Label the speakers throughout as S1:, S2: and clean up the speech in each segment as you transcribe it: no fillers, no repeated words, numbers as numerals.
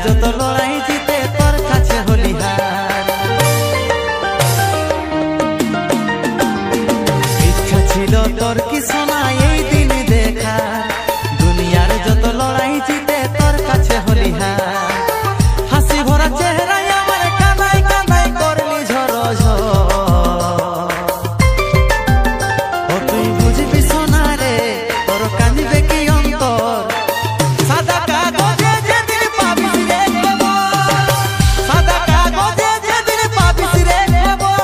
S1: যত লড়াই জিতে তোর কাছে হলি হার। ইচ্ছা ছিল তোর কি শোনা এই দিন দেখা, দুনিয়ার যত লড়াই জিতে তোর কাছে হলি হার। হাসি ভরা চেহারায় আমার কাঁদাই কাঁদাই করলি ঝড় ঝড়। ও তুই বুঝবি সোনা রে তোর কাঁদিবে কি অন্তর, সাদা কাগজে যেদিন পাবিস রে খবর, সাদা কাগজে যেদিন পাবিস রে খবর।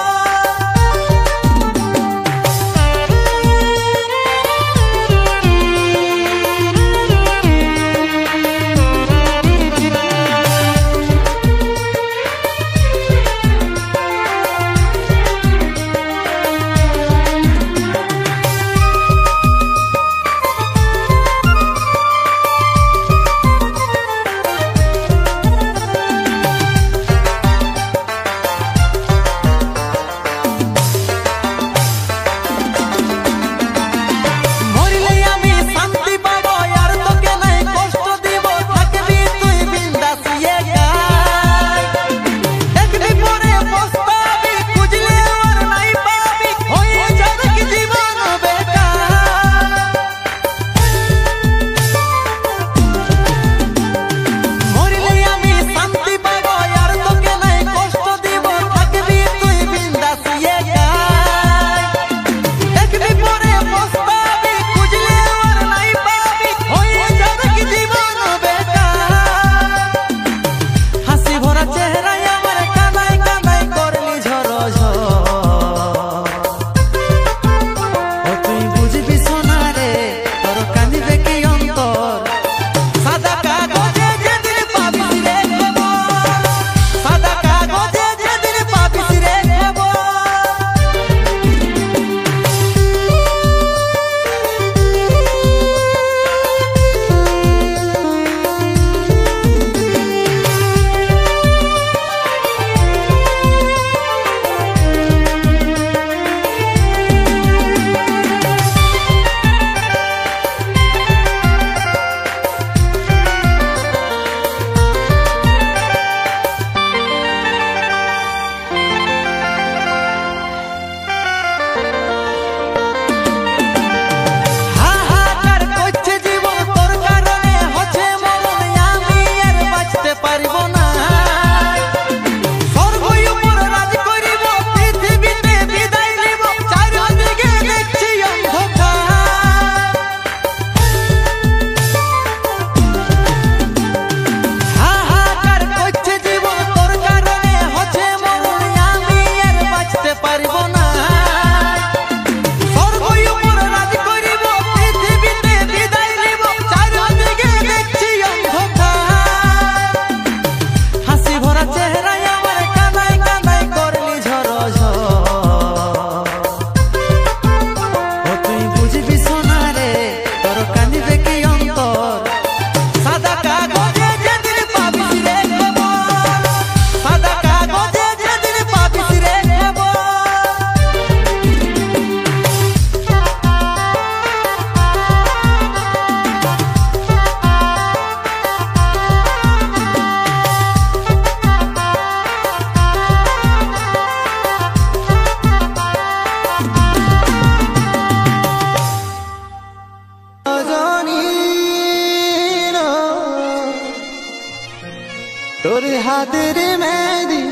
S2: তোর হাতের মেহেদি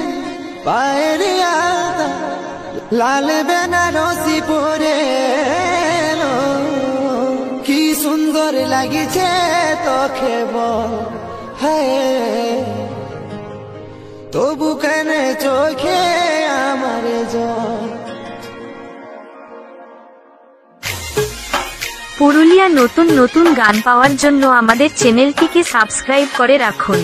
S2: পায়ের আদা লাল বেনারসি পরে এলো, কি সুন্দর লাগিছে তোকে বল হায়, তবু কেন চোখে আমার জল।
S3: পুরুলিয়া নতুন নতুন গান পাওয়ার জন্য আমাদের চ্যানেলটিকে সাবস্ক্রাইব করে রাখুন।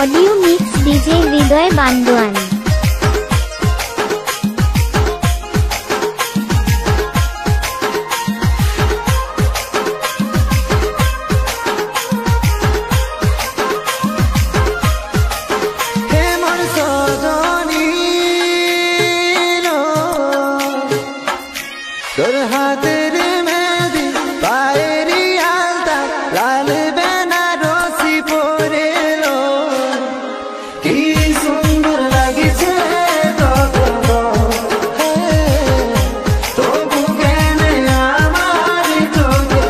S4: ऑडियो मिक्स डीजे हृदय बांदवानी।
S2: তোর হাতের মেহেদি পায়েরি আলতা লাল বেনারসি পরে এলো কি সুন্দর লাগছে তবু কেন আমার চোখে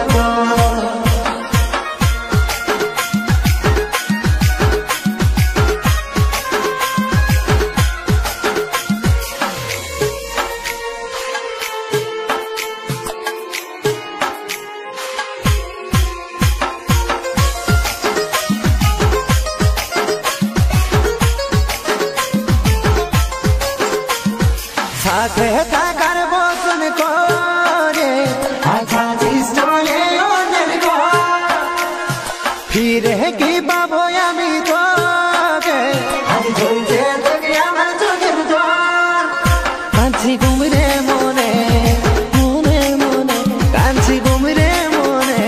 S2: সাথে থাকার বচন করে আছিস চলে অন্যের ঘর ফিরে কি পাবো আমি তোকে আজ ঝুলছে তোকে আমার চোখের জল কাঁদছি ঘুমরে মনে মনে মনে কাঁদছি ঘুমরে মনে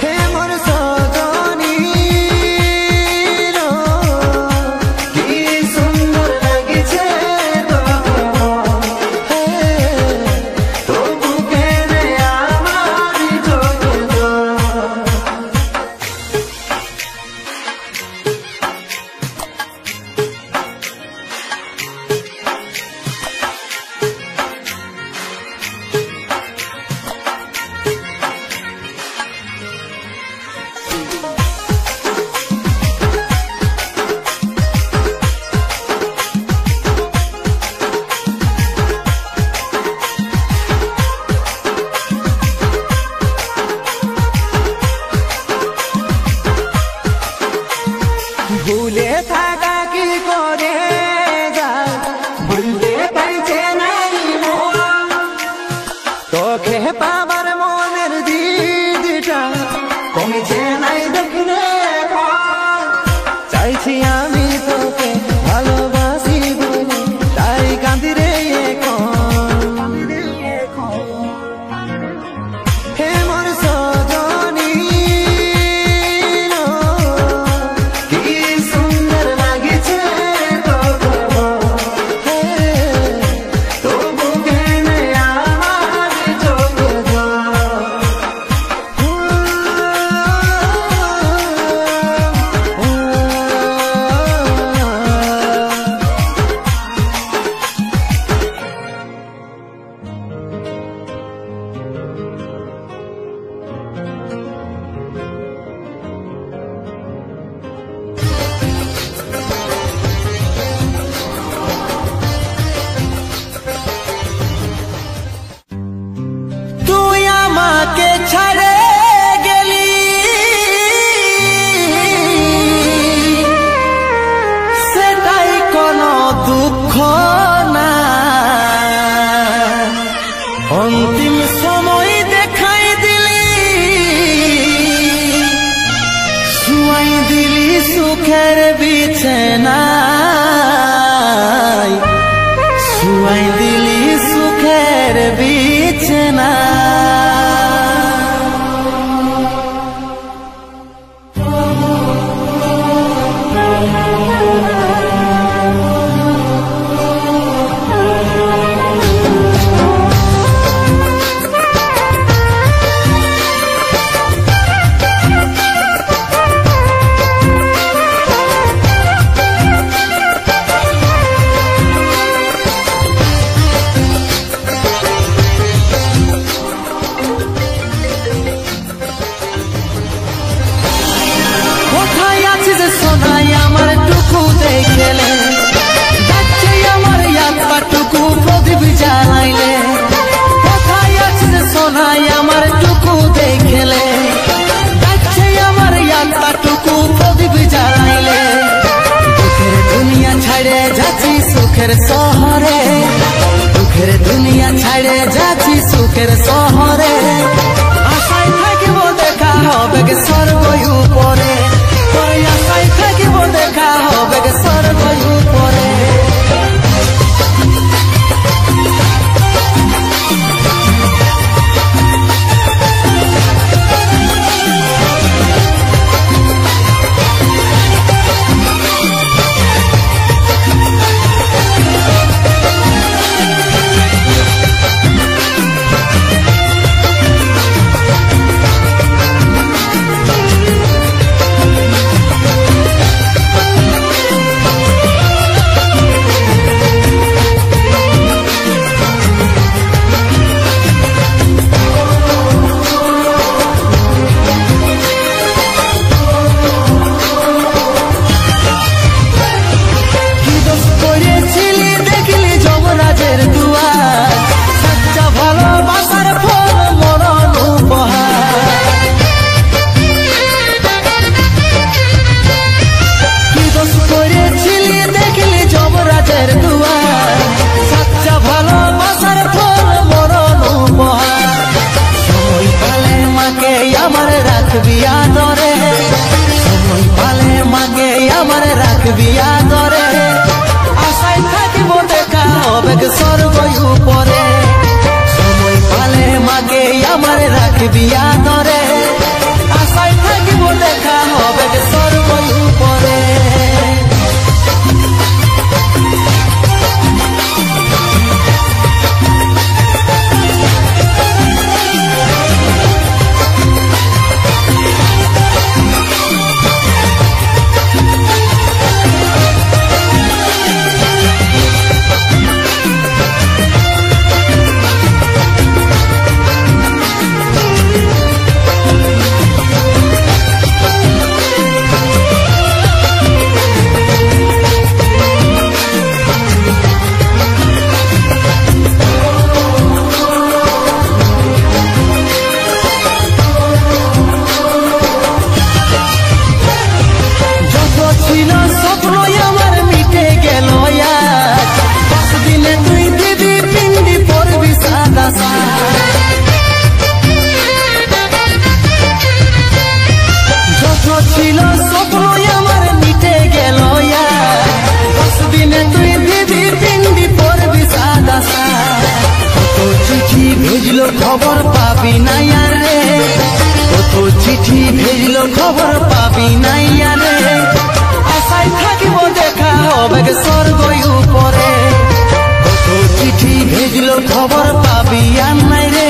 S2: হে মোর সজনী ভুলে থাকা কি করে যায় ভুলতে পারছে নাই তোকে পাবার মনের দিদিটা কমেছে নাই দেখলে চাইছি আমি তোকে ভালোবাসি বলে তাই কাঁদি রে হে মোর সজনী আমাকে ছাড়ে গেলি সেটাই কোনো দুঃখ না অন্তিম সময় দেখাই দিলি শুয়াই দিলি সুখের বিছানায় শুয়াই দিলি সুখের বিছানায় সুখের শহরে দুঃখের দুনিয়া ছাড়ে যাচ্ছি সুখের শহরে আশায় থাকিব দেখা হবে স্বর্গ উপরে আশায় থাকিব দেখা হবে স্বর্গ উপরে
S1: রাখবি আদরে আশায় থাকিব দেখা হবে স্বর্গ উপরে খবর পাবি নাই আরে কত চিঠি ভেজলো খবর পাবি নাই আরে আশায় থাকিব দেখা হবে স্বর্গ উপরে কত চিঠি ভেজলো খবর পাবি আর নাই রে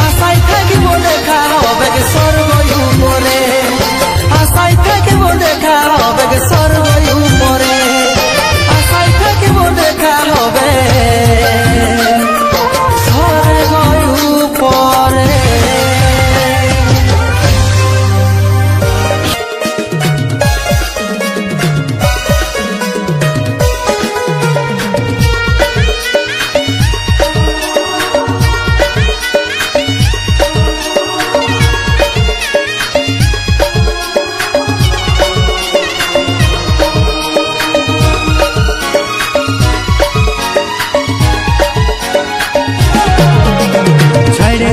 S1: আশায় থাকিব দেখা হবে স্বর্গ উপরে আশায় থাকিব দেখা হবে স্বর্গ উপরে আশায় থাকিব দেখা হবে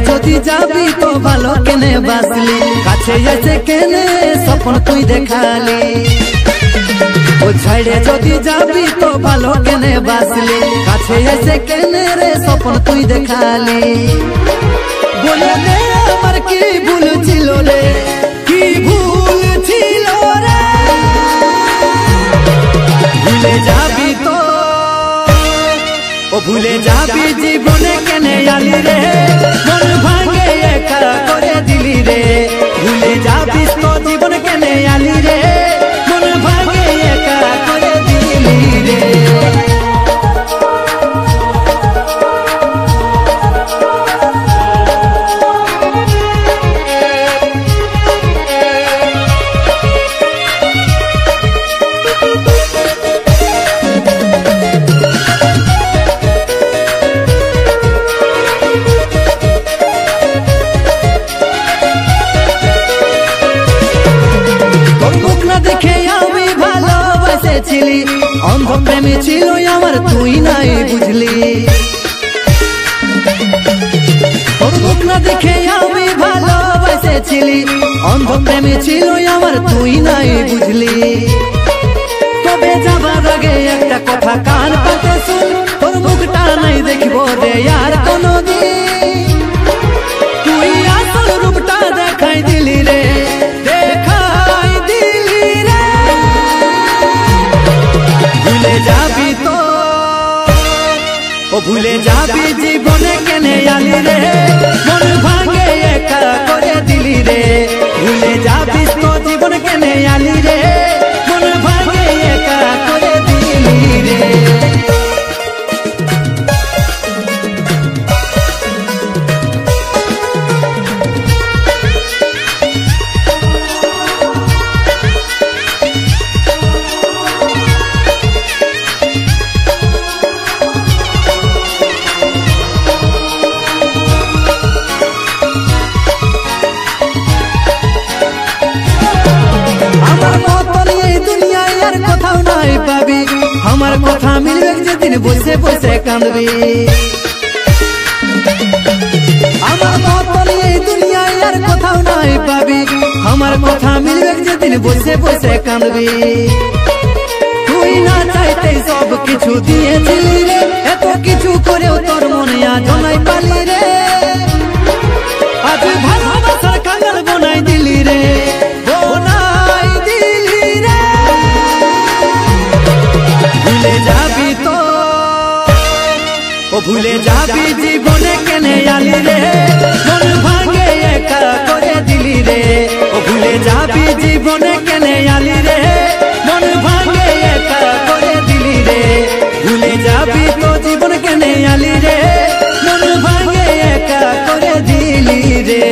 S1: যদি যাবি তো ভালো কেনে বাসলি কাছে এসে কেনে স্বপ্ন তুই দেখালি ও ছাইড়ে যদি যাবি তো ভালো কেনে বাসলি কাছে এসে কেনে রে স্বপ্ন তুই দেখালি বলে দে আমার কি ভুল ছিল রে কি ভুল ছিল রে ভুলে যাবি তো ও ভুলে যাবি জীবনে কেনে আলি রে মন ভাঙে একা করে দিলি রে ভুলে যাবি তো জীবন কেনে আলি রে মন ভাঙে একা করে দিলি রে অন্ধ প্রেমে ছিল আমার তুই নাই বুঝলি তোর মুখ না দেখে আমি ভালোবেসেছিলি অন্ধ প্রেমে ছিল আমার তুই নাই বুঝলি তবে যাবার আগে একটা কথা কান পাতে শুন তোর মুখটা নাই দেখব রে আর কোনদিন তুই আসল রূপটা দেখাই দিলি রে দেখাই দিলি রে ভুলে যাবি তো ও ভুলে যাবি জীবনে কেনে আলি রে মন ভাঙে একা করে দিলি রে ভুলে যাবি তো জীবন কেনে আলি রে মন ভাঙে একা করে দিলি রে আমার কথা মিলবে যেদিন বসে বসে কাঁদবি আমার মতন এই দুনিয়ায় আর কোথাও নাই পাবি আমার কথা মিলবে যেদিন বসে বসে কাঁদবি তুই না চাইতে সব কিছু দিয়েছিলি রে এত কিছু করেও তোর মনে আজ নাই পালি রে আজ ও ভুলে যাবি জীবনে কেনে আলি রে মন ভাঙে একা করে দিলি রে ও ভুলে যাবি জীবনে কেনে আলি রে মন ভাঙে একা করে দিলি রে ভুলে যাবি তো জীবন কেনে আলি রে মন ভাঙে একা করে দিলি রে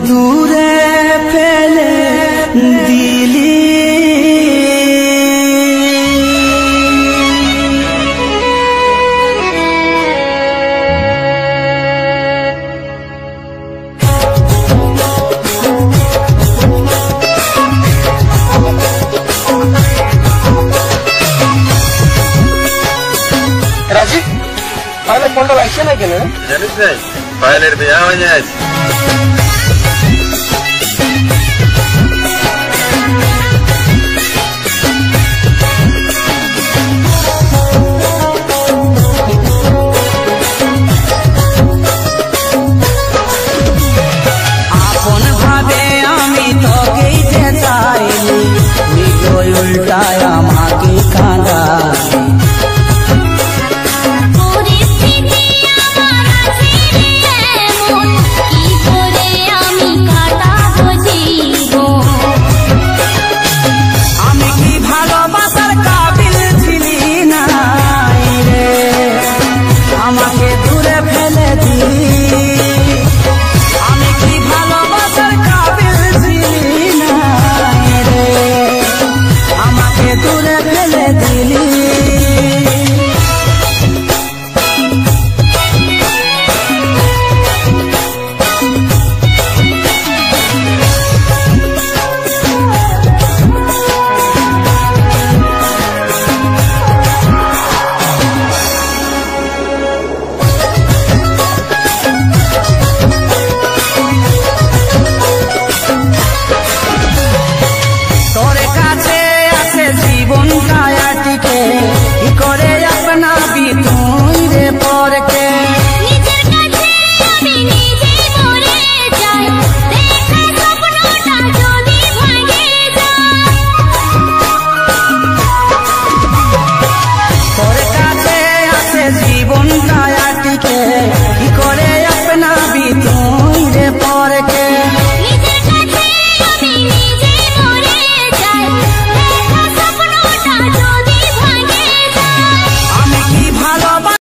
S1: দূরে ফেলে দিলি
S5: রাজীব, ফাইলের ফোনটা লাগছে না কেন?
S6: জানিস না ফাইলের বিয়া হয়ে যায়।